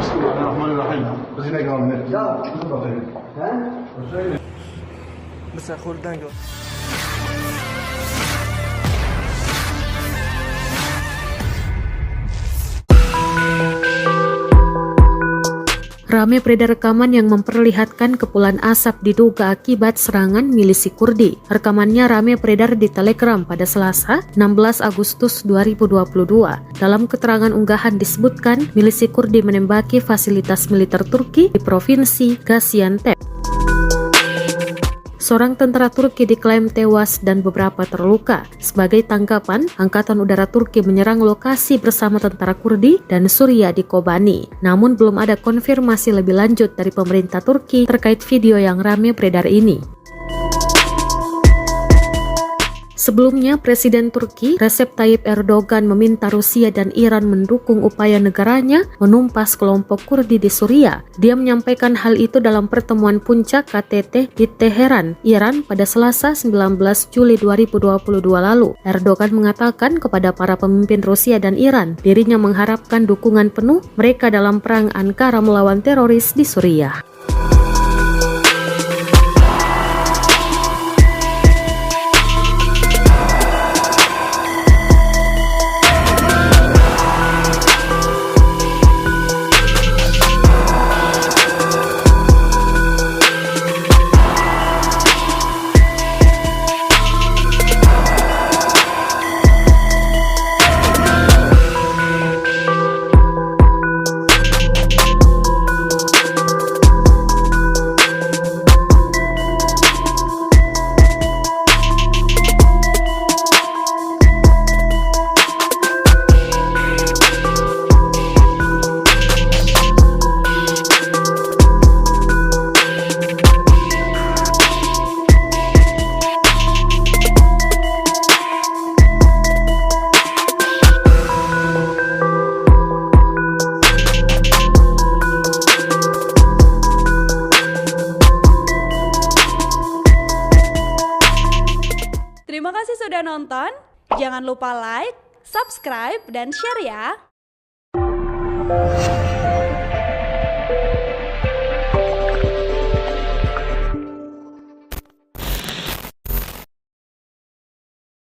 بسم الله الرحمن الرحيم. Zina geldi. Ya, dur bakayım. He? Söyle. Mesela Hul'dan gör. Ramai beredar rekaman yang memperlihatkan kepulan asap diduga akibat serangan milisi Kurdi. Rekamannya ramai beredar di Telegram pada Selasa, 16 Agustus 2022. Dalam keterangan unggahan disebutkan, milisi Kurdi menembaki fasilitas militer Turki di Provinsi Gaziantep. Seorang tentara Turki diklaim tewas dan beberapa terluka. Sebagai tanggapan, Angkatan Udara Turki menyerang lokasi bersama tentara Kurdi dan Suriah di Kobani. Namun belum ada konfirmasi lebih lanjut dari pemerintah Turki terkait video yang ramai beredar ini. Sebelumnya, Presiden Turki Recep Tayyip Erdogan meminta Rusia dan Iran mendukung upaya negaranya menumpas kelompok Kurdi di Suriah. Dia menyampaikan hal itu dalam pertemuan puncak KTT di Teheran, Iran pada Selasa 19 Juli 2022 lalu. Erdogan mengatakan kepada para pemimpin Rusia dan Iran, dirinya mengharapkan dukungan penuh mereka dalam perang Ankara melawan teroris di Suriah. Terima kasih sudah nonton. Jangan lupa like, subscribe, dan share ya.